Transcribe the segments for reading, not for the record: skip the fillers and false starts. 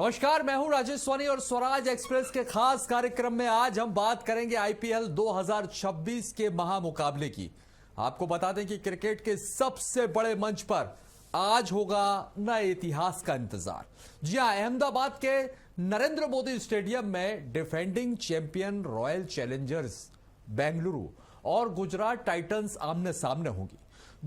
नमस्कार, मैं हूं राजेश सोनी और स्वराज एक्सप्रेस के खास कार्यक्रम में आज हम बात करेंगे आईपीएल 2026 के महामुकाबले की। आपको बता दें कि क्रिकेट के सबसे बड़े मंच पर आज होगा नए इतिहास का इंतजार। जी हां, अहमदाबाद के नरेंद्र मोदी स्टेडियम में defending champion royal Challengers Bengaluru और गुजरात टाइटंस आमने सामने होंगी।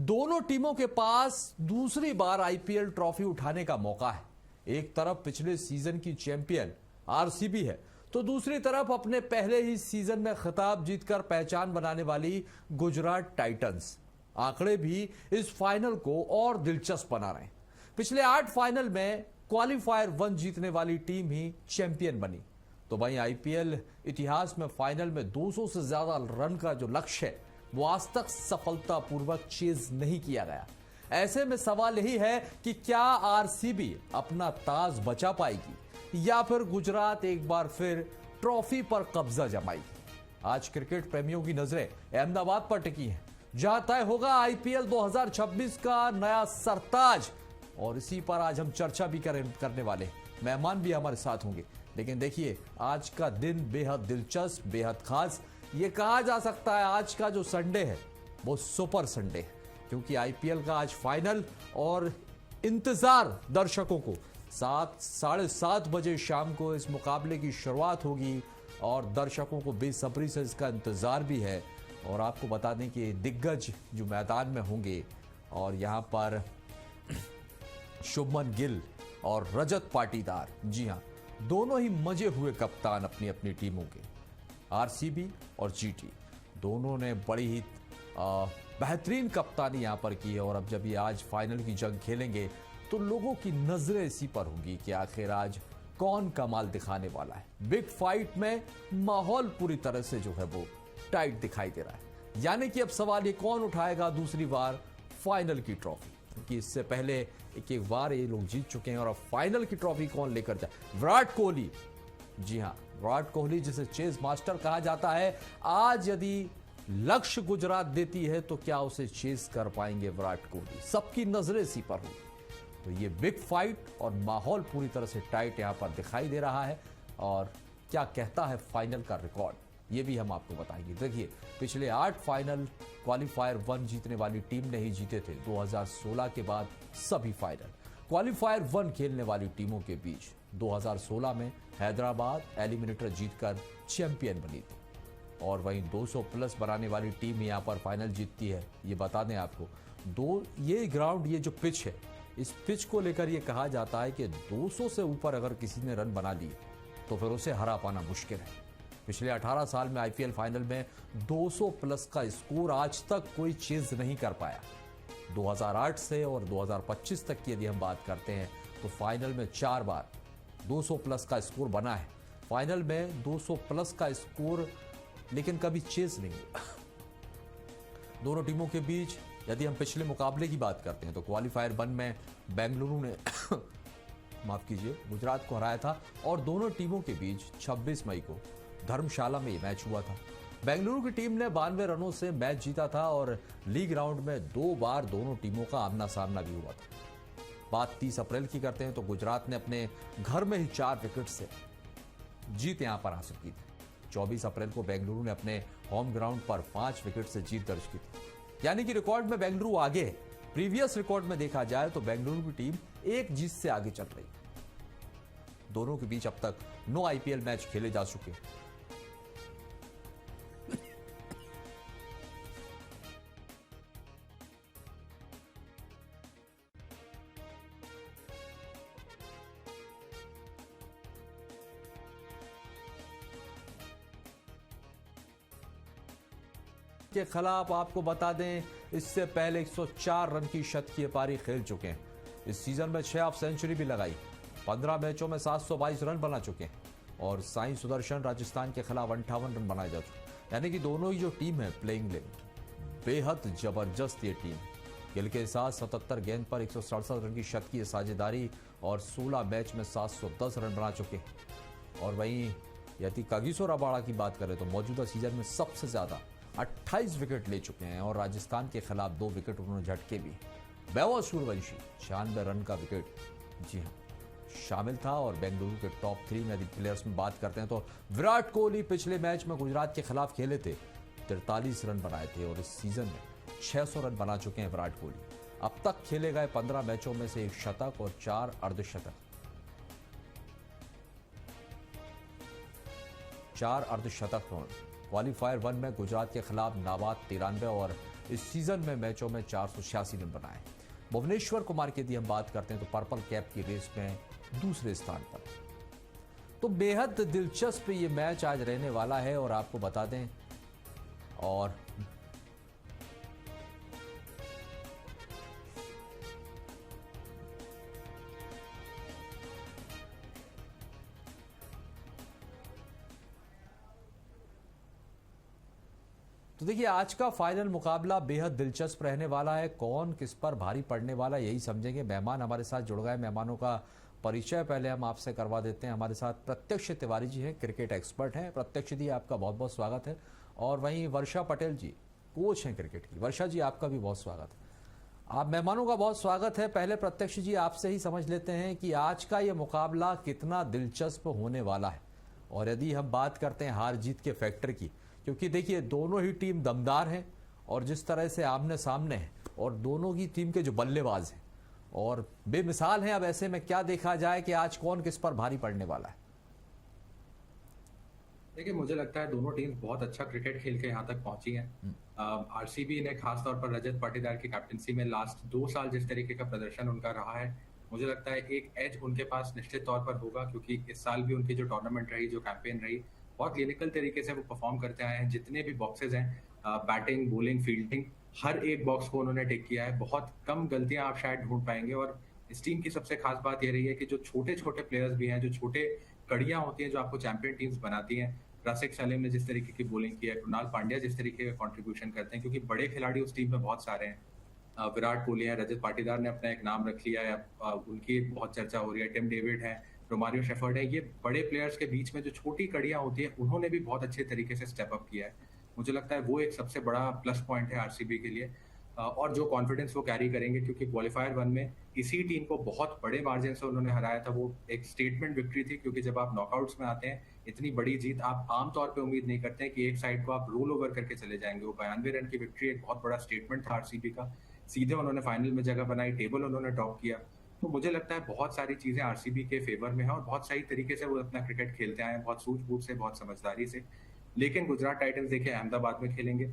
दोनों टीमों के पास दूसरी बार आईपीएल ट्रॉफी उठाने का मौका है। एक तरफ पिछले सीजन की चैंपियन आरसीबी है, तो दूसरी तरफ अपने पहले ही सीजन में खिताब जीतकर पहचान बनाने वाली गुजरात टाइटंस। आंकड़े भी इस फाइनल को और दिलचस्प बना रहे हैं। पिछले 8 फाइनल में क्वालिफायर 1 जीतने वाली टीम ही चैंपियन बनी। तो वहीं आईपीएल इतिहास में फाइनल में 200 से ज्यादा रन का जो लक्ष्य है वो आज तक सफलतापूर्वक चेज नहीं किया गया। ऐसे में सवाल यही है कि क्या आरसीबी अपना ताज बचा पाएगी या फिर गुजरात एक बार फिर ट्रॉफी पर कब्जा जमाएगी। आज क्रिकेट प्रेमियों की नजरें अहमदाबाद पर टिकी हैं, जहां तय होगा आईपीएल 2026 का नया सरताज। और इसी पर आज हम चर्चा भी करने वाले हैं। मेहमान भी हमारे साथ होंगे। लेकिन देखिए, आज का दिन बेहद दिलचस्प, बेहद खास। ये कहा जा सकता है आज का जो संडे है वो सुपर संडे है, क्योंकि आईपीएल का आज फाइनल और इंतजार दर्शकों को 7-7:30 बजे शाम को इस मुकाबले की शुरुआत होगी और दर्शकों को बेसब्री से इसका इंतजार भी है। और आपको बता दें कि दिग्गज जो मैदान में होंगे और यहां पर शुभमन गिल और रजत पाटीदार, जी हां, दोनों ही मजे हुए कप्तान अपनी अपनी टीमों के। आरसीबी और जीटी दोनों ने बड़ी ही बेहतरीन कप्तानी यहां पर की है। और अब जब ये आज फाइनल की जंग खेलेंगे तो लोगों की नजरें इसी पर होंगी कि आखिर आज कौन कमाल दिखाने वाला है। बिग फाइट में माहौल पूरी तरह से जो है वो टाइट दिखाई दे रहा है। यानी कि अब सवाल ये कौन उठाएगा दूसरी बार फाइनल की ट्रॉफी, क्योंकि इससे पहले एक बार ये लोग जीत चुके हैं। और अब फाइनल की ट्रॉफी कौन लेकर जाए? विराट कोहली, जी हां, विराट कोहली जिसे चेस मास्टर कहा जाता है, आज यदि लक्ष्य गुजरात देती है तो क्या उसे चेस कर पाएंगे विराट कोहली? सबकी नजरें इसी पर होंगी। तो ये बिग फाइट और माहौल पूरी तरह से टाइट यहां पर दिखाई दे रहा है। और क्या कहता है फाइनल का रिकॉर्ड, ये भी हम आपको बताएंगे। देखिए, पिछले 8 फाइनल क्वालिफायर 1 जीतने वाली टीम ने ही जीते थे। 2016 के बाद सभी फाइनल क्वालिफायर 1 खेलने वाली टीमों के बीच 2016 में हैदराबाद एलिमिनेटर जीतकर चैंपियन बनी थी। और वहीं 200 प्लस बनाने वाली टीम यहां पर फाइनल जीतती है। ये बता दें आपको, ये ग्राउंड, ये जो पिच है, इस पिच को लेकर ये कहा जाता है कि 200 से ऊपर अगर किसी ने रन बना लिए तो फिर उसे हरा पाना मुश्किल है। पिछले 18 साल में आईपीएल फाइनल में 200 प्लस का स्कोर आज तक कोई चेज नहीं कर पाया। 2008 से और 2025 तक की यदि हम बात करते हैं तो फाइनल में 4 बार 200 प्लस का स्कोर बना है। फाइनल में 200 प्लस का स्कोर लेकिन कभी चेस नहीं हुआ। दोनों टीमों के बीच यदि हम पिछले मुकाबले की बात करते हैं तो क्वालिफायर 1 में बेंगलुरु ने माफ कीजिए, गुजरात को हराया था। और दोनों टीमों के बीच 26 मई को धर्मशाला में यह मैच हुआ था। बेंगलुरु की टीम ने 92 रनों से मैच जीता था और लीग राउंड में 2 बार दोनों टीमों का आमना सामना भी हुआ था। बात 30 अप्रैल की करते हैं तो गुजरात ने अपने घर में ही 4 विकेट से जीत यहां पर हासिल की थी। 24 अप्रैल को बेंगलुरु ने अपने होम ग्राउंड पर 5 विकेट से जीत दर्ज की थी। यानी कि रिकॉर्ड में बेंगलुरु आगे है। प्रीवियस रिकॉर्ड में देखा जाए तो बेंगलुरु की टीम 1 जीत से आगे चल रही है। दोनों के बीच अब तक 9 आईपीएल मैच खेले जा चुके हैं। के खिलाफ आपको बता दें, इससे पहले 104 रन की शतकीय पारी खेल चुके हैं। इस सीजन में 6 हाफ सेंचुरी भी लगाई। 15 मैचों में 722 रन बना चुके हैं। और साई सुदर्शन राजस्थान के खिलाफ 58 रन बनाए जा चुके। यानी कि दोनों ही जो टीम है प्लेइंग इलेवन, बेहद जबरदस्त ये टीम। गिल के साथ 77 गेंद पर 167 रन की शतकीय साझेदारी और 16 मैच में 710 रन बना चुके हैं। और वहीं यदि कागिसो रबाड़ा की बात करें तो मौजूदा सीजन में सबसे ज्यादा 28 विकेट ले चुके हैं और राजस्थान के खिलाफ 2 विकेट उन्होंने झटके भी। वैभव सूर्यवंशी 96 रन का विकेट, जी हां, शामिल था। और बेंगलुरु के टॉप 3 में यदि प्लेयर्स में बात करते हैं तो विराट कोहली पिछले मैच में गुजरात के खिलाफ खेले थे, 43 रन बनाए थे और इस सीजन में 600 रन बना चुके हैं विराट कोहली। अब तक खेले गए 15 मैचों में से 1 शतक और 4 अर्धशतक, 4 अर्धशतक। क्वालिफायर 1 में गुजरात के खिलाफ नाबाद 93 और इस सीजन में मैचों में 486 रन बनाए। भुवनेश्वर कुमार की यदि हम बात करते हैं तो पर्पल कैप की रेस में दूसरे स्थान पर। तो बेहद दिलचस्प ये मैच आज रहने वाला है। और आपको बता दें, और तो देखिए आज का फाइनल मुकाबला बेहद दिलचस्प रहने वाला है। कौन किस पर भारी पड़ने वाला है यही समझेंगे। मेहमान हमारे साथ जुड़ गए, मेहमानों का परिचय पहले हम आपसे करवा देते हैं। हमारे साथ प्रत्यक्ष तिवारी जी हैं, क्रिकेट एक्सपर्ट हैं। प्रत्यक्ष जी आपका बहुत बहुत स्वागत है। और वहीं वर्षा पटेल जी कोच हैं क्रिकेट की। वर्षा जी आपका भी बहुत स्वागत है। आप मेहमानों का बहुत स्वागत है। पहले प्रत्यक्ष जी आपसे ही समझ लेते हैं कि आज का ये मुकाबला कितना दिलचस्प होने वाला है। और यदि हम बात करते हैं हार जीत के फैक्टर की, क्योंकि देखिए दोनों ही टीम दमदार हैं और जिस तरह से आमने सामने हैं और दोनों की टीम के जो बल्लेबाज हैं और बेमिसाल हैं। अब ऐसे में क्या देखा जाए कि आज कौन किस पर भारी पड़ने वाला है? देखिए मुझे लगता है दोनों टीम्स बहुत अच्छा क्रिकेट खेल के यहाँ तक पहुंची हैं। आरसीबी ने खासतौर पर रजत पाटीदार की कैप्टनसी में लास्ट 2 साल जिस तरीके का प्रदर्शन उनका रहा है, मुझे लगता है एक एज उनके पास निश्चित तौर पर होगा। क्योंकि इस साल भी उनकी जो टूर्नामेंट रही, जो कैंपेन रही, बहुत क्लिनिकल तरीके से वो परफॉर्म करते आए हैं। जितने भी बॉक्सेस हैं, बैटिंग, बॉलिंग, फील्डिंग, हर एक बॉक्स को उन्होंने टिक किया है। बहुत कम गलतियां आप शायद ढूंढ पाएंगे। और इस टीम की सबसे खास बात ये रही है कि जो छोटे छोटे प्लेयर्स भी हैं, जो छोटे कड़ियां होती हैं जो आपको चैंपियन टीम्स बनाती हैं, रसिक सलीम ने जिस तरीके की बॉलिंग की है, कृणाल पांड्या जिस तरीके का कंट्रीब्यूशन करते हैं, क्योंकि बड़े खिलाड़ी उस टीम में बहुत सारे हैं। विराट कोहली है, रजत पाटीदार ने अपना एक नाम रख लिया है, उनकी बहुत चर्चा हो रही है। टिम डेविड है, रोमारियो शेफर्ड है। ये बड़े प्लेयर्स के बीच में जो छोटी कड़ियां होती है, उन्होंने भी बहुत अच्छे तरीके से स्टेप अप किया है। मुझे लगता है वो एक सबसे बड़ा प्लस पॉइंट है आरसीबी के लिए। और जो कॉन्फिडेंस वो कैरी करेंगे, क्योंकि क्वालिफायर 1 में इसी टीम को बहुत बड़े मार्जिन से उन्होंने हराया था। वो एक स्टेटमेंट विक्ट्री थी, क्योंकि जब आप नॉकआउट्स में आते हैं, इतनी बड़ी जीत आप आमतौर पे उम्मीद नहीं करते हैं कि एक साइड को आप रोल ओवर करके चले जाएंगे। वो 92 रन की विक्ट्री एक बहुत बड़ा स्टेटमेंट था आरसीबी का। सीधे उन्होंने फाइनल में जगह बनाई, टेबल उन्होंने टॉप किया। तो मुझे लगता है बहुत सारी चीजें आरसीबी के फेवर में है और बहुत सही तरीके से वो अपना क्रिकेट खेलते आए हैं, बहुत सूझबूझ से, बहुत समझदारी से। लेकिन गुजरात टाइटंस देखिए अहमदाबाद में खेलेंगे।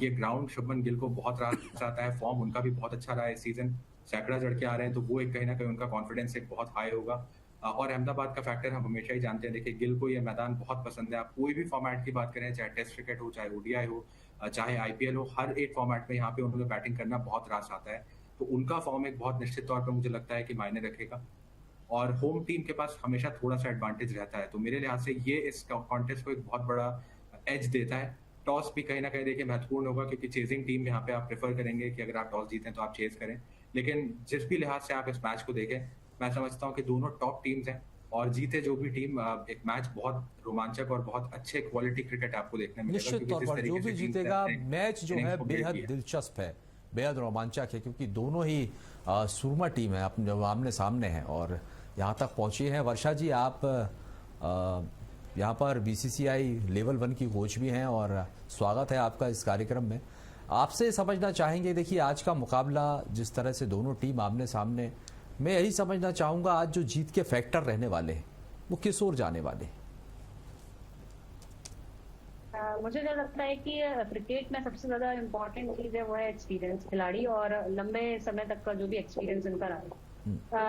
ये ग्राउंड शुभमन गिल को बहुत रास आता है। फॉर्म उनका भी बहुत अच्छा रहा है इस सीजन, सैकड़ा जड़ के आ रहे हैं, तो वो एक कहीं ना कहीं उनका कॉन्फिडेंस एक बहुत हाई होगा। और अहमदाबाद का फैक्टर हम हमेशा ही जानते हैं। देखिए गिल को ये मैदान बहुत पसंद है। आप कोई भी फॉर्मेट की बात करें, चाहे टेस्ट क्रिकेट हो, चाहे ओडीआई हो, चाहे आईपीएल हो, हर एक फॉर्मेट में यहाँ पे उन्होंने बैटिंग करना बहुत रास आता है। तो उनका फॉर्म एक बहुत निश्चित तौर पर मुझे लगता है कि मायने रखेगा। और होम टीम के पास हमेशा थोड़ा सा एडवांटेज रहता है। तो मेरे लिहाज से ये इस कॉन्टेस्ट को एक बहुत बड़ा एज देता है। टॉस भी कहीं ना कहीं देखिए महत्वपूर्ण होगा, क्योंकि चेजिंग टीम यहाँ पे आप प्रेफर करेंगे कि अगर आप टॉस जीतें तो आप चेज करें। लेकिन जिस भी लिहाज से आप इस मैच को देखें, मैं समझता हूँ कि दोनों टॉप टीम्स हैं और जीते जो भी टीम, एक मैच बहुत रोमांचक और बहुत अच्छे क्वालिटी क्रिकेट आपको देखने मिलेगा। निश्चित तौर पर जो भी जीतेगा मैच जो है बेहद दिलचस्प है, बेहद रोमांचक है, क्योंकि दोनों ही सुरमा टीम है, अपने जब आमने सामने हैं और यहाँ तक पहुंची है। वर्षा जी आप यहाँ पर बीसीसीआई लेवल 1 की कोच भी हैं और स्वागत है आपका इस कार्यक्रम में। आपसे समझना चाहेंगे, देखिए आज का मुकाबला जिस तरह से दोनों टीम आमने सामने, मैं यही समझना चाहूंगा आज जो जीत के फैक्टर रहने वाले हैं वो किस ओर जाने वाले हैं? मुझे जो लगता है कि क्रिकेट में सबसे ज्यादा इम्पोर्टेंट चीज है वो है एक्सपीरियंस खिलाड़ी और लंबे समय तक का जो भी एक्सपीरियंस इनका रहा है।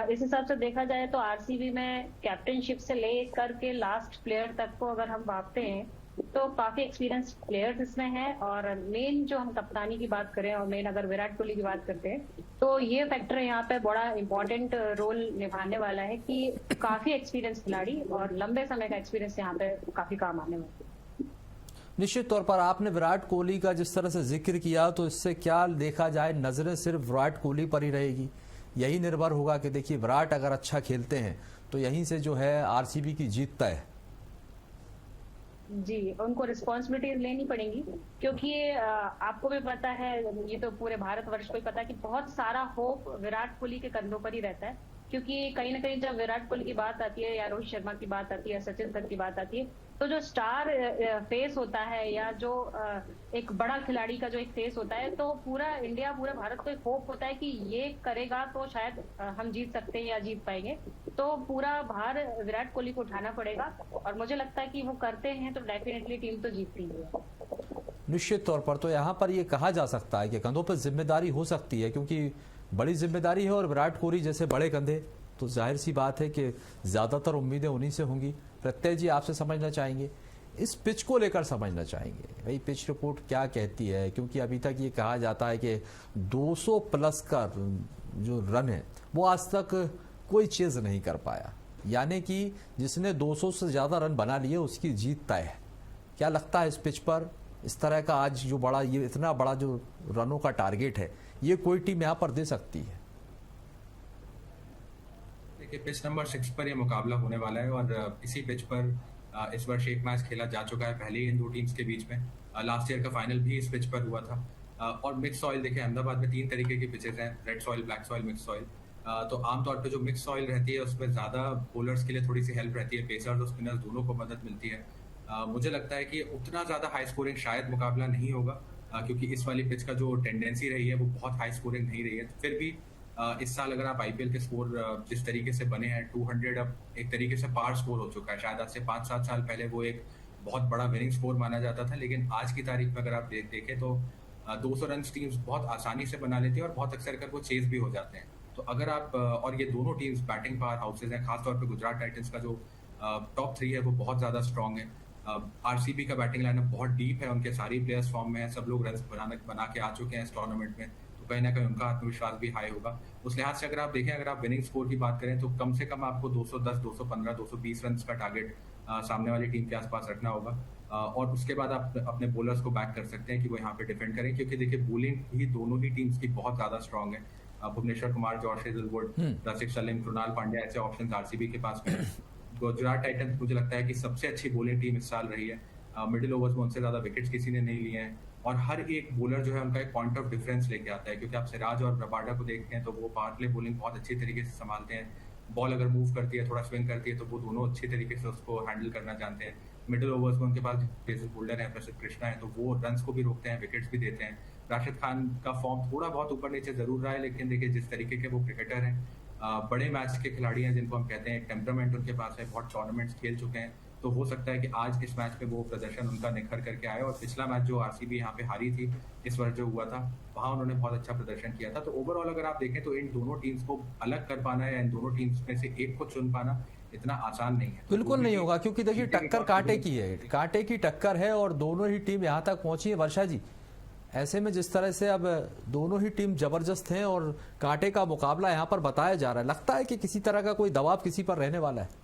इस हिसाब से देखा जाए तो आरसीबी में कैप्टनशिप से लेकर के लास्ट प्लेयर तक को अगर हम बांटते हैं तो काफी एक्सपीरियंस प्लेयर्स इसमें हैं। और मेन जो हम कप्तानी की बात करें और मेन अगर विराट कोहली की बात करते हैं तो ये फैक्टर यहाँ पे बड़ा इंपॉर्टेंट रोल निभाने वाला है कि काफी एक्सपीरियंस खिलाड़ी और लंबे समय का एक्सपीरियंस यहाँ पे काफी काम आने वाला है। निश्चित तौर पर आपने विराट कोहली का जिस तरह से जिक्र किया, तो इससे क्या देखा जाए, नजरें सिर्फ विराट कोहली पर ही रहेगी? यही निर्भर होगा कि देखिए विराट अगर अच्छा खेलते हैं तो यहीं से जो है आरसीबी की जीत तय है। जी, उनको रिस्पॉन्सिबिलिटीज लेनी पड़ेंगी, क्योंकि आपको भी पता है, ये तो पूरे भारतवर्ष को ही पता है कि बहुत सारा होप विराट कोहली के कंधों पर ही रहता है। क्योंकि कहीं ना कहीं जब विराट कोहली की बात आती है या रोहित शर्मा की बात आती है, सचिन सर की बात आती है, तो जो स्टार फेस होता है या जो एक बड़ा खिलाड़ी का जो एक फेस होता है, तो पूरा इंडिया, पूरा भारत को एक होप होता है कि ये करेगा तो शायद हम जीत सकते हैं या जीत पाएंगे। तो पूरा भार विराट कोहली को उठाना पड़ेगा और मुझे लगता है कि वो करते हैं तो डेफिनेटली टीम तो जीतती है। निश्चित तौर पर तो यहाँ पर ये कहा जा सकता है कि कंधों पर जिम्मेदारी हो सकती है, क्योंकि बड़ी जिम्मेदारी है और विराट कोहली जैसे बड़े कंधे, तो जाहिर सी बात है कि ज्यादातर उम्मीदें उन्हीं से होंगी। प्रत्यय जी आपसे समझना चाहेंगे, इस पिच को लेकर समझना चाहेंगे भाई पिच रिपोर्ट क्या कहती है, क्योंकि अभी तक ये कहा जाता है कि 200 प्लस का जो रन है वो आज तक कोई चेज नहीं कर पाया, यानी कि जिसने 200 से ज्यादा रन बना लिए उसकी जीत तय है। क्या लगता है इस पिच पर इस तरह का आज जो बड़ा, ये इतना बड़ा जो रनों का टारगेट है, ये कोई टीम यहाँ पर दे सकती है? देखिए, पिच नंबर 6 पर ये मुकाबला होने वाला है और इसी पिच पर इस वर्ष एक मैच खेला जा चुका है पहले ही इन दो टीम्स के बीच में। लास्ट ईयर का फाइनल भी इस पिच पर हुआ था। और मिक्स सॉइल, देखिए अहमदाबाद में 3 तरीके की पिचेस हैं, red soil, black soil, mix soil. तो आमतौर पर जो मिक्स सॉइल रहती है उसमें ज़्यादा बॉलर्स के लिए थोड़ी सी हेल्प रहती है, पेसर्स और स्पिनर्स दोनों को मदद मिलती है। मुझे लगता है कि उतना ज़्यादा हाई स्कोरिंग शायद मुकाबला नहीं होगा, क्योंकि इस वाली पिच का जो टेंडेंसी रही है वो बहुत हाई स्कोरिंग नहीं रही है। फिर भी इस साल अगर आप आईपीएल के स्कोर जिस तरीके से बने हैं, 200 अब एक तरीके से पार स्कोर हो चुका है। शायद आज से 5-7 साल पहले वो एक बहुत बड़ा विनिंग स्कोर माना जाता था, लेकिन आज की तारीख में अगर आप देखें तो 200 रन टीम्स बहुत आसानी से बना लेती है और बहुत अक्सर कर वो चेज भी हो जाते हैं। तो अगर आप और ये दोनों टीम्स बैटिंग पावर हाउसेज हैं, खासतौर पर गुजरात टाइटंस का जो टॉप 3 है वो बहुत ज़्यादा स्ट्रॉन्ग है। आरसीबी का बैटिंग लाइनअप बहुत डीप है, उनके सारी प्लेयर्स फॉर्म में हैं, सब लोग रन बना के आ चुके हैं इस टूर्नामेंट में, तो कहीं ना कहीं उनका आत्मविश्वास भी हाई होगा। उस लिहाज से अगर आप देखें, अगर आप विनिंग स्कोर की बात करें तो कम से कम आपको 210, 215, 220 रन का टारगेट सामने वाली टीम के आसपास रखना होगा। और उसके बाद आप अपने बॉलर्स को बैक कर सकते हैं कि वो यहाँ पे डिफेंड करें, क्योंकि देखिए बॉलिंग भी दोनों ही टीम्स की बहुत ज्यादा स्ट्रॉन्ग है। भुवनेश्वर कुमार, जॉश हेजलवुड, रसिक सलीम, कृणाल पांड्या, ऐसे ऑप्शंस आरसीबी के पास में। गुजरात टाइटंस मुझे लगता है कि सबसे अच्छी बॉलिंग टीम इस साल रही है। मिडिल ओवर्स में उनसे ज्यादा विकेट्स किसी ने नहीं लिए हैं और हर एक बॉलर जो है उनका एक पॉइंट ऑफ डिफरेंस लेके आता है, क्योंकि आप सिराज और रबाडा को देखते हैं तो वो पावर प्ले बॉलिंग बहुत अच्छी तरीके से संभालते हैं। बॉल अगर मूव करती है, थोड़ा स्विंग करती है, तो वो दोनों अच्छी तरीके से उसको हैंडल करना जानते हैं। मिडिल ओवर्स में उनके पास बेसिस बोल्डर है, प्रसिद्ध कृष्णा है, तो वो रन्स को भी रोकते हैं, विकेट्स भी देते हैं। राशिद खान का फॉर्म थोड़ा बहुत ऊपर नीचे जरूर रहा है, लेकिन देखिए जिस तरीके के वो क्रिकेटर हैं, बड़े मैच के खिलाड़ी हैं जिनको हम कहते हैं, टेम्परामेंट उनके पास है, बहुत टूर्नामेंट्स खेल चुके हैं, तो हो सकता है कि आज इस मैच में वो प्रदर्शन उनका निखर करके आए। और पिछला मैच जो आरसीबी यहाँ पे हारी थी इस वर्ष जो हुआ था, वहां उन्होंने बहुत अच्छा प्रदर्शन किया था। तो ओवरऑल अगर आप देखें तो इन दोनों टीम्स को अलग कर पाना या इन दोनों टीम्स में से एक को चुन पाना इतना आसान नहीं है। बिल्कुल नहीं होगा, क्योंकि देखिए टक्कर कांटे की है, कांटे की टक्कर है और दोनों ही टीम यहाँ तक पहुंची है। वर्षा जी, ऐसे में जिस तरह से अब दोनों ही टीम जबरदस्त हैं और कांटे का मुकाबला यहाँ पर बताया जा रहा है, लगता है कि किसी तरह का कोई दबाव किसी पर रहने वाला है?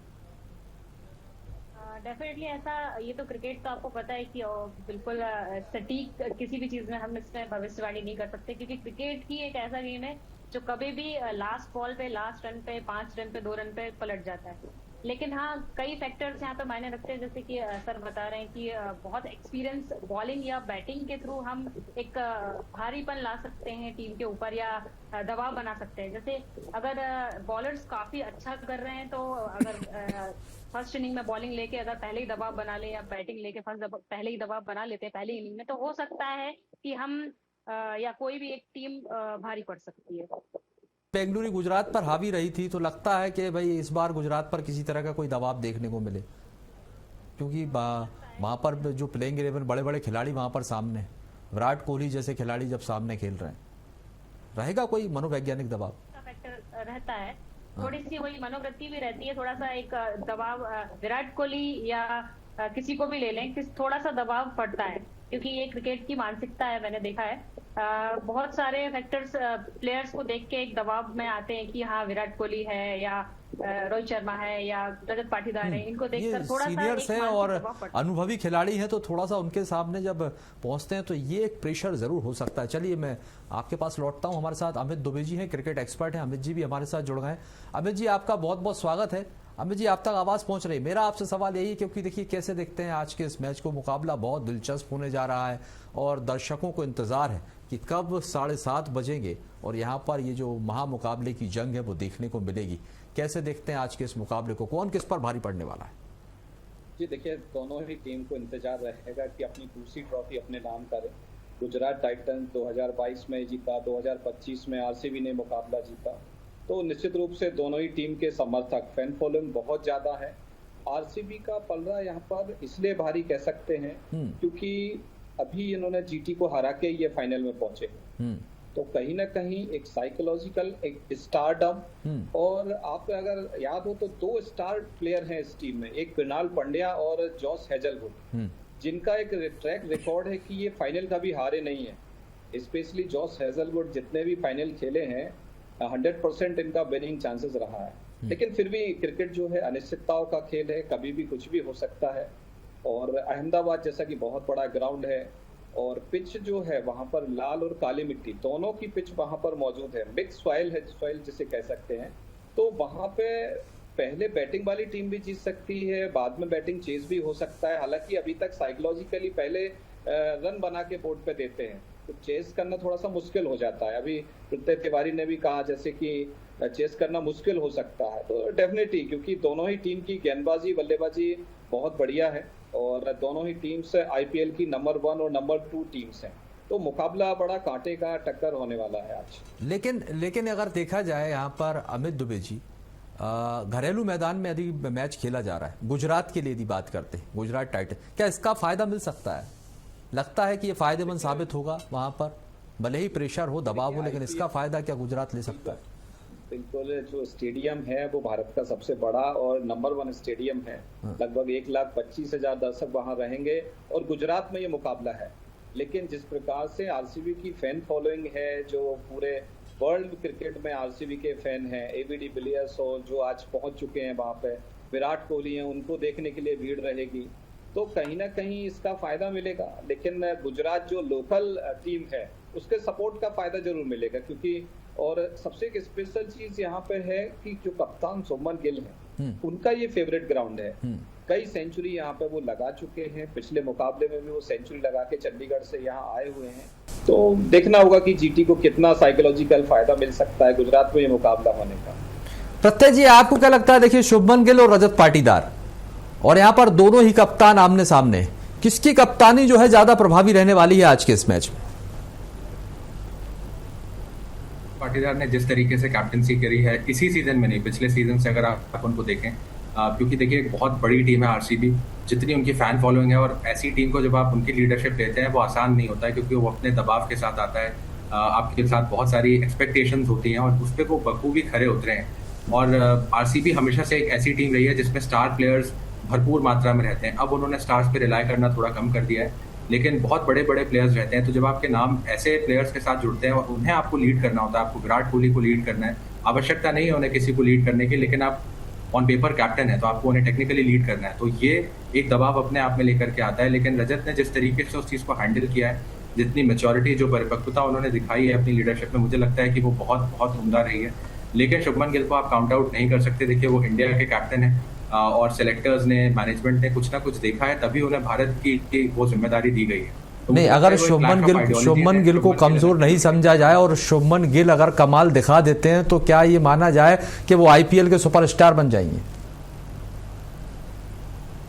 डेफिनेटली ऐसा, ये तो क्रिकेट तो आपको पता है कि बिल्कुल सटीक किसी भी चीज में हम इसमें भविष्यवाणी नहीं कर सकते, क्योंकि क्रिकेट ही एक ऐसा गेम है जो कभी भी लास्ट बॉल पे, लास्ट रन पे, 5 रन पे, 2 रन पे पलट जाता है। लेकिन हाँ, कई फैक्टर्स यहाँ पे मायने रखते हैं, जैसे कि सर बता रहे हैं कि बहुत एक्सपीरियंस बॉलिंग या बैटिंग के थ्रू हम एक भारीपन ला सकते हैं टीम के ऊपर या दबाव बना सकते हैं। जैसे अगर बॉलर्स काफी अच्छा कर रहे हैं तो अगर फर्स्ट इनिंग में बॉलिंग लेके अगर पहले ही दबाव बना ले या बैटिंग लेके पहले ही दबाव बना लेते हैं पहली इनिंग में, तो हो सकता है कि हम या कोई भी एक टीम भारी पड़ सकती है। बेंगलुरु गुजरात पर हावी रही थी, तो लगता है कि भाई इस बार गुजरात पर किसी तरह का कोई दबाव देखने को मिले, क्योंकि वहां पर जो प्लेइंग 11 बड़े बड़े खिलाड़ी वहां पर सामने, विराट कोहली जैसे खिलाड़ी जब सामने खेल रहे हैं, रहेगा कोई मनोवैज्ञानिक दबाव? फैक्टर रहता है, थोड़ी सी वही मनोवृत्ति भी रहती है, थोड़ा सा एक दबाव विराट कोहली या किसी को भी ले लें, थोड़ा सा दबाव पड़ता है, क्योंकि ये क्रिकेट की मानसिकता है। मैंने देखा है बहुत सारे फैक्टर्स प्लेयर्स को देख के एक दबाव में आते हैं कि हाँ विराट कोहली है या रोहित शर्मा है या रजत पाटीदार है, इनको देखकर थोड़ा सा सीनियर्स हैं और अनुभवी खिलाड़ी हैं, तो थोड़ा सा उनके सामने जब पहुंचते हैं तो ये एक प्रेशर जरूर हो सकता है। चलिए मैं आपके पास लौटता हूं, हमारे साथ अमित दुबे जी हैं, क्रिकेट एक्सपर्ट हैं। अमित जी भी हमारे साथ जुड़ गए हैं। अमित जी, आपका बहुत बहुत स्वागत है। अमित जी, आप तक आवाज पहुंच रही है। मेरा आपसे सवाल यही है, क्योंकि देखिए कैसे देखते हैं आज के इस मैच को, मुकाबला बहुत दिलचस्प होने जा रहा है और दर्शकों को इंतजार है कि कब 7:30 बजेंगे और यहाँ पर ये जो महामुकाबले की जंग है वो देखने को मिलेगी। कैसे देखते हैं आज के इस मुकाबले को, कौन किस पर भारी पड़ने वाला है? जी देखिए, दोनों ही टीम को इंतजार रहेगा कि अपनी दूसरी ट्रॉफी अपने नाम करे। गुजरात टाइटंस 2022 में जीता, 2025 में आरसीबी ने मुकाबला जीता, तो निश्चित रूप से दोनों ही टीम के समर्थक, फैन फॉलोइंग बहुत ज्यादा है। आरसीबी का पलड़ा यहाँ पर इसलिए भारी कह सकते हैं क्योंकि अभी इन्होंने जीटी को हरा के ये फाइनल में पहुंचे, तो कहीं ना कहीं एक साइकोलॉजिकल, एक स्टारडम, और आपको अगर याद हो तो 2 स्टार प्लेयर हैं इस टीम में, एक कृणाल पंड्या और जॉस हेजलवुड, जिनका एक ट्रैक रिकॉर्ड है कि ये फाइनल कभी हारे नहीं है। स्पेशली जॉस हेजलवुड जितने भी फाइनल खेले हैं 100% इनका विनिंग चांसेस रहा है। लेकिन फिर भी क्रिकेट जो है अनिश्चितताओं का खेल है, कभी भी कुछ भी हो सकता है। और अहमदाबाद जैसा कि बहुत बड़ा ग्राउंड है और पिच जो है वहां पर लाल और काली मिट्टी दोनों की पिच वहां पर मौजूद है, मिक्स सॉइल है, सॉइल जिसे कह सकते हैं। तो वहां पे पहले बैटिंग वाली टीम भी जीत सकती है, बाद में बैटिंग चेज भी हो सकता है। हालांकि अभी तक साइकोलॉजिकली पहले रन बना के बोर्ड पे देते हैं, तो चेस करना थोड़ा सा मुश्किल हो जाता है। अभी प्रत्यय तिवारी ने भी कहा जैसे कि चेस करना मुश्किल हो सकता है, तो डेफिनेटली क्योंकि दोनों ही टीम की गेंदबाजी, बल्लेबाजी बहुत बढ़िया है और दोनों ही टीम्स आईपीएल की नंबर 1 और नंबर 2 टीम्स हैं, तो मुकाबला बड़ा कांटे का टक्कर होने वाला है आज। लेकिन अगर देखा जाए यहाँ पर अमित दुबे जी, घरेलू मैदान में यदि मैच खेला जा रहा है, गुजरात के लिए यदि बात करते हैं, गुजरात टाइटन, क्या इसका फायदा मिल सकता है? लगता है कि ये फायदेमंद साबित होगा वहां पर, भले ही प्रेशर हो, दबाव हो, लेकिन इसका फायदा क्या गुजरात ले सकता है? बिल्कुल, जो स्टेडियम है वो भारत का सबसे बड़ा और नंबर 1 स्टेडियम है। लगभग 1,25,000 दर्शक वहां रहेंगे और गुजरात में ये मुकाबला है। लेकिन जिस प्रकार से आरसीबी की फैन फॉलोइंग है, जो पूरे वर्ल्ड क्रिकेट में आरसीबी के फैन हैं, एबी डिविलियर्स और जो आज पहुंच चुके हैं वहां पे, विराट कोहली हैं, उनको देखने के लिए भीड़ रहेगी, तो कहीं ना कहीं इसका फायदा मिलेगा। लेकिन गुजरात जो लोकल टीम है उसके सपोर्ट का फायदा जरूर मिलेगा, क्योंकि और सबसे एक स्पेशल चीज यहाँ पे है कि जो कप्तान शुभमन गिल है, उनका ये फेवरेट ग्राउंड है। कई सेंचुरी यहाँ पे वो लगा चुके हैं, पिछले मुकाबले में भी वो सेंचुरी लगा के चंडीगढ़ से यहाँ आए हुए हैं। तो देखना होगा कि जीटी को कितना साइकोलॉजिकल फायदा मिल सकता है गुजरात में ये मुकाबला होने का। प्रत्यय जी, आपको क्या लगता है? देखिए, शुभमन गिल और रजत पाटीदार, और यहाँ पर दोनों ही कप्तान आमने सामने, किसकी कप्तानी जो है ज्यादा प्रभावी रहने वाली है आज के इस मैच में? पाटीदार ने जिस तरीके से कैप्टनसी करी है, इसी सीजन में नहीं, पिछले सीजन से अगर आप उनको देखें, क्योंकि देखिए एक बहुत बड़ी टीम है आरसीबी, जितनी उनकी फैन फॉलोइंग है, और ऐसी टीम को जब आप उनकी लीडरशिप लेते हैं वो आसान नहीं होता है, क्योंकि वो अपने दबाव के साथ आता है, आपके साथ बहुत सारी एक्सपेक्टेशंस होती हैं और उस पर वो बखूबी खरे उतरे हैं। और आरसीबी हमेशा से एक ऐसी टीम रही है जिसमें स्टार प्लेयर्स भरपूर मात्रा में रहते हैं। अब उन्होंने स्टार्स पे रिलाई करना थोड़ा कम कर दिया है, लेकिन बहुत बड़े बड़े प्लेयर्स रहते हैं। तो जब आपके नाम ऐसे प्लेयर्स के साथ जुड़ते हैं और उन्हें आपको लीड करना होता है, आपको विराट कोहली को लीड करना है, आवश्यकता नहीं है उन्हें किसी को लीड करने की, लेकिन आप ऑन पेपर कैप्टन है तो आपको उन्हें टेक्निकली लीड करना है, तो ये एक दबाव अपने आप में लेकर के आता है। लेकिन रजत ने जिस तरीके से उस चीज़ को हैंडल किया है, जितनी मैच्योरिटी, जो परिपक्वता उन्होंने दिखाई है अपनी लीडरशिप में, मुझे लगता है कि वो बहुत बहुत उम्दा रही है। लेकिन शुभमन गिल को आप काउंट आउट नहीं कर सकते। देखिए, वो इंडिया के कैप्टन है और सेलेक्टर्स ने, मैनेजमेंट ने कुछ ना कुछ देखा है, तभी उन्हें भारत की वो जिम्मेदारी दी गई है। तो नहीं, अगर शुभमन गिल को कमजोर नहीं समझा जाए और शुभमन गिल अगर कमाल दिखा देते हैं, तो क्या ये माना जाए कि वो आईपीएल के सुपरस्टार बन जाएंगे?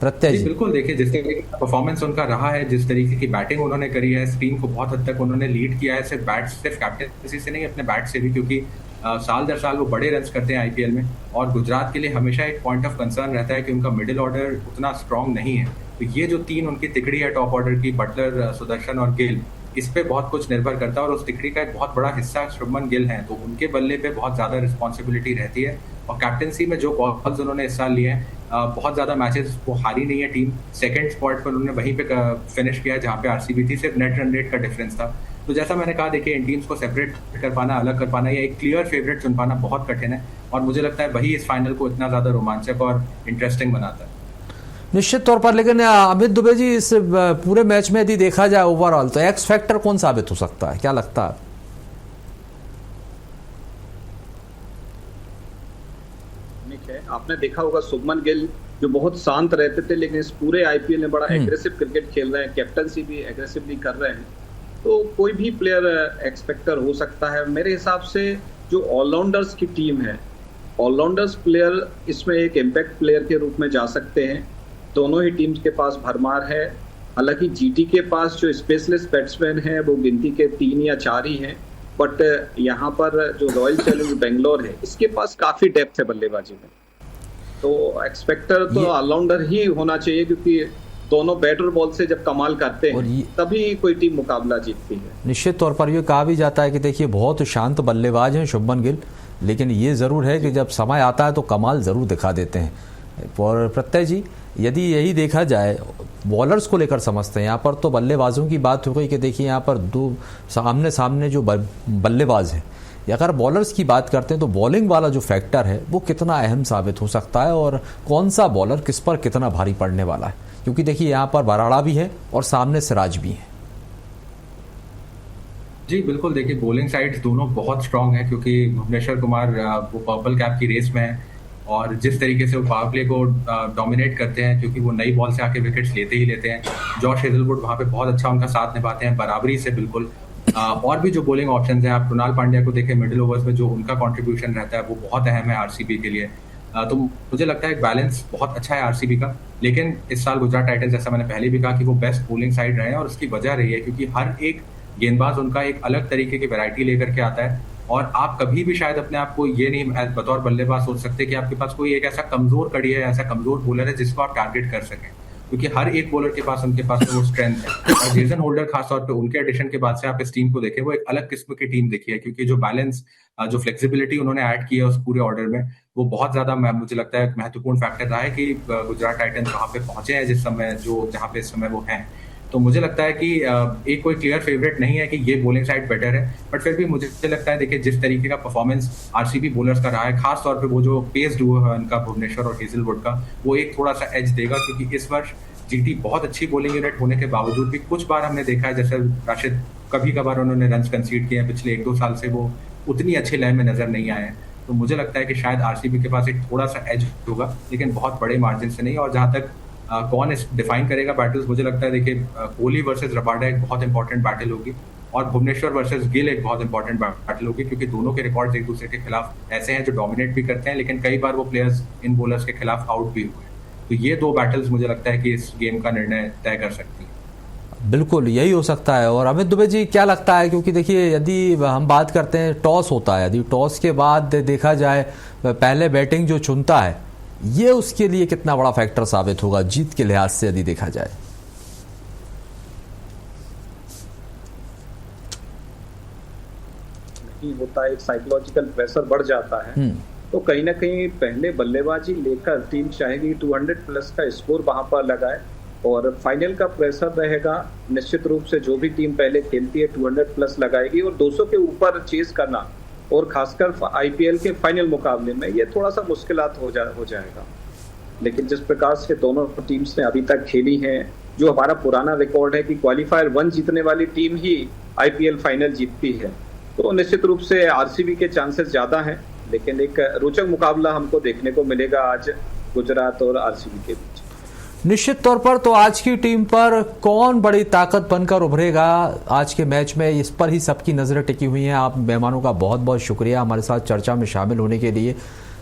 प्रत्यय जी, बिल्कुल। देखिए, जिस तरीके का परफॉर्मेंस उनका रहा है, जिस तरीके की बैटिंग उन्होंने करी है, टीम को बहुत हद तक उन्होंने लीड किया है, सिर्फ कैप्टनसी से नहीं, अपने बैट से भी, क्योंकि साल दर साल वो बड़े रन्स करते हैं आईपीएल में। और गुजरात के लिए हमेशा एक पॉइंट ऑफ कंसर्न रहता है कि उनका मिडिल ऑर्डर उतना स्ट्रांग नहीं है। तो ये जो 3 उनकी तिकड़ी है टॉप ऑर्डर की, बटलर, सुदर्शन और गिल, इस पे बहुत कुछ निर्भर करता है और उस तिकड़ी का एक बहुत बड़ा हिस्सा शुभमन गिल है, तो उनके बल्ले पे बहुत ज्यादा रिस्पॉन्सिबिलिटी रहती है। और कैप्टनसी में जो बॉल्स उन्होंने इस साल लिए हैं, बहुत ज्यादा मैचेस वो हारी नहीं है टीम, सेकंड स्पॉट पर उन्होंने वहीं पे फिनिश किया जहाँ पे आरसीबी थी, सिर्फ नेट रन रेट का डिफरेंस था। तो जैसा मैंने कहा, देखिए, इन टीम्स को सेपरेट कर पाना, अलग कर पाना, या एक क्लियर फेवरेट चुन पाना बहुत कठिन है, और मुझे लगता है वही इस फाइनल को इतना ज्यादा रोमांचक और इंटरेस्टिंग बनाता है। निश्चित तौर पर। लेकिन अमित दुबे जी, इस पूरे मैच में यदि देखा जाए ओवरऑल, तो एक्स फैक्टर कौन साबित हो सकता है, क्या लगता है? है। आपने देखा होगा शुभमन गिल जो बहुत शांत रहते थे, लेकिन इस पूरे आईपीएल में बड़ा एग्रेसिव क्रिकेट खेल रहे हैं, कैप्टनसी भी एग्रेसिवली कर रहे हैं। तो कोई भी प्लेयर एक्सपेक्टर हो सकता है। मेरे हिसाब से जो ऑलराउंडर्स की टीम है, ऑलराउंडर्स प्लेयर इसमें एक इम्पैक्ट प्लेयर के रूप में जा सकते हैं। दोनों ही टीम्स के पास भरमार है। हालांकि जीटी के पास जो स्पेशलिस्ट बैट्समैन हैं वो गिनती के 3 या 4 ही हैं, बट यहाँ पर जो रॉयल चैलेंजर्स बेंगलोर है इसके पास काफी डेप्थ है बल्लेबाजी में। तो एक्सपेक्टर तो ऑलराउंडर ही होना चाहिए, क्योंकि दोनों बैट और बॉल से जब कमाल करते हैं तभी कोई टीम मुकाबला जीतती है। निश्चित तौर पर ये कहा भी जाता है कि देखिए बहुत शांत बल्लेबाज हैं शुभमन गिल, लेकिन ये ज़रूर है कि जब समय आता है तो कमाल ज़रूर दिखा देते हैं। और प्रत्यय जी, यदि यही देखा जाए बॉलर्स को लेकर समझते हैं, यहाँ पर तो बल्लेबाजों की बात हो गई कि देखिए यहाँ पर दो सामने सामने जो बल्लेबाज हैं, अगर बॉलर्स की बात करते हैं तो बॉलिंग वाला जो फैक्टर है वो कितना अहम साबित हो सकता है और कौन सा बॉलर किस पर कितना भारी पड़ने वाला है, क्योंकि देखिए यहाँ पर बराड़ा भी है और सामने सिराज भी है। जी बिल्कुल, देखिए बॉलिंग साइड्स दोनों बहुत स्ट्रांग है, क्योंकि भुवनेश्वर कुमार वो पर्पल कैप की रेस में है और जिस तरीके से वो पावर प्ले को डोमिनेट करते हैं, क्योंकि वो नई बॉल से आके विकेट्स लेते ही लेते हैं। जॉश हेजलवुड वहाँ पे बहुत अच्छा उनका साथ निभाते हैं बराबरी से बिल्कुल। और भी जो बॉलिंग ऑप्शंस हैं, आप कृणाल पांड्या को देखें, मिडिल ओवर्स में जो उनका कंट्रीब्यूशन रहता है वो बहुत अहम है आरसीबी के लिए। तो मुझे लगता है एक बैलेंस बहुत अच्छा है आरसीबी का। लेकिन इस साल गुजरात टाइटंस, जैसा मैंने पहले भी कहा, कि वो बेस्ट बॉलिंग साइड रहे हैं और उसकी वजह रही है क्योंकि हर एक गेंदबाज उनका एक अलग तरीके की वैरायटी लेकर के आता है। और आप कभी भी शायद अपने आप को ये नहीं बतौर बल्लेबाज सोच सकते कि आपके पास कोई एक ऐसा कमजोर कड़ी है, ऐसा कमजोर बॉलर है जिसको आप टारगेट कर सकें, क्योंकि हर एक बॉलर के पास उनके पास वो स्ट्रेंथ है। और जेसन होल्डर खासतौर पे उनके एडिशन के बाद से आप इस टीम को देखें, वो एक अलग किस्म की टीम देखी है, क्योंकि जो बैलेंस, जो फ्लेक्सिबिलिटी उन्होंने ऐड की है उस पूरे ऑर्डर में, वो बहुत ज्यादा मुझे लगता है महत्वपूर्ण फैक्टर रहा है कि गुजरात टाइटंस वहां पे पहुंचे हैं जिस समय, जो जहां पे इस समय वो हैं। तो मुझे लगता है कि एक कोई क्लियर फेवरेट नहीं है कि ये बॉलिंग साइड बेटर है, बट फिर भी मुझे लगता है, देखिए जिस तरीके का परफॉर्मेंस आरसीबी बॉलर्स का रहा है, खास तौर पे वो जो पेस डुओ है उनका भुवनेश्वर और हेजलवुड का, वो एक थोड़ा सा एज देगा, क्योंकि इस वर्ष जीटी बहुत अच्छी बॉलिंग यूनिट होने के बावजूद भी कुछ बार हमने देखा है, जैसे राशिद कभी कभार उन्होंने रन कंसीड किए हैं, पिछले 1-2 साल से वो उतनी अच्छे लय में नजर नहीं आए हैं। तो मुझे लगता है कि शायद आरसीबी के पास एक थोड़ा सा एज होगा, लेकिन बहुत बड़े मार्जिन से नहीं। और जहां तक कौन डिफाइन करेगा बैटल्स, मुझे लगता है देखिए कोहली वर्सेस रबाडा एक बहुत इंपॉर्टेंट बैटल होगी और भुवनेश्वर वर्सेस गिल एक बहुत इंपॉर्टेंट बैटल होगी, क्योंकि दोनों के रिकॉर्ड्स एक दूसरे के खिलाफ ऐसे हैं जो डोमिनेट भी करते हैं, लेकिन कई बार वो प्लेयर्स इन बॉलर्स के खिलाफ आउट भी हुए। तो ये 2 बैटल्स मुझे लगता है कि इस गेम का निर्णय तय कर सकती है। बिल्कुल यही हो सकता है। और अमित दुबे जी क्या लगता है, क्योंकि देखिए यदि हम बात करते हैं टॉस होता है, यदि टॉस के बाद देखा जाए पहले बैटिंग जो चुनता है, ये उसके लिए कितना बड़ा फैक्टर साबित होगा जीत के लिहाज से यदि देखा जाए? नहीं होता, एक साइकोलॉजिकल प्रेशर बढ़ जाता है। तो कहीं ना कहीं पहले बल्लेबाजी लेकर टीम चाहेगी 200 प्लस का स्कोर वहां पर लगाए, और फाइनल का प्रेशर रहेगा। निश्चित रूप से जो भी टीम पहले खेलती है 200 प्लस लगाएगी, और 200 के ऊपर चेज करना, और खासकर आईपीएल के फाइनल मुकाबले में ये थोड़ा सा मुश्किलात हो जाएगा। लेकिन जिस प्रकार से दोनों टीम्स ने अभी तक खेली हैं, जो हमारा पुराना रिकॉर्ड है कि क्वालिफायर 1 जीतने वाली टीम ही आईपीएल फाइनल जीतती है, तो निश्चित रूप से आरसीबी के चांसेस ज्यादा हैं। लेकिन एक रोचक मुकाबला हमको देखने को मिलेगा आज गुजरात और आरसीबी के बीच। निश्चित तौर पर तो आज की टीम पर कौन बड़ी ताकत बनकर उभरेगा आज के मैच में, इस पर ही सबकी नजरें टिकी हुई हैं। आप मेहमानों का बहुत बहुत शुक्रिया हमारे साथ चर्चा में शामिल होने के लिए।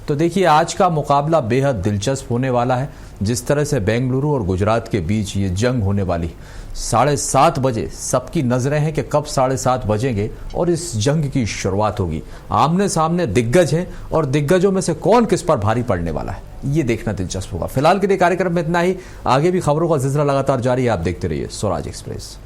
तो देखिए आज का मुकाबला बेहद दिलचस्प होने वाला है, जिस तरह से बेंगलुरु और गुजरात के बीच ये जंग होने वाली 7:30 बजे, सबकी नजरें हैं कि कब 7:30 बजेंगे और इस जंग की शुरुआत होगी। आमने सामने दिग्गज हैं और दिग्गजों में से कौन किस पर भारी पड़ने वाला है, ये देखना दिलचस्प होगा। फिलहाल के लिए कार्यक्रम में इतना ही, आगे भी खबरों का सिलसिला लगातार जारी है। आप देखते रहिए स्वराज एक्सप्रेस।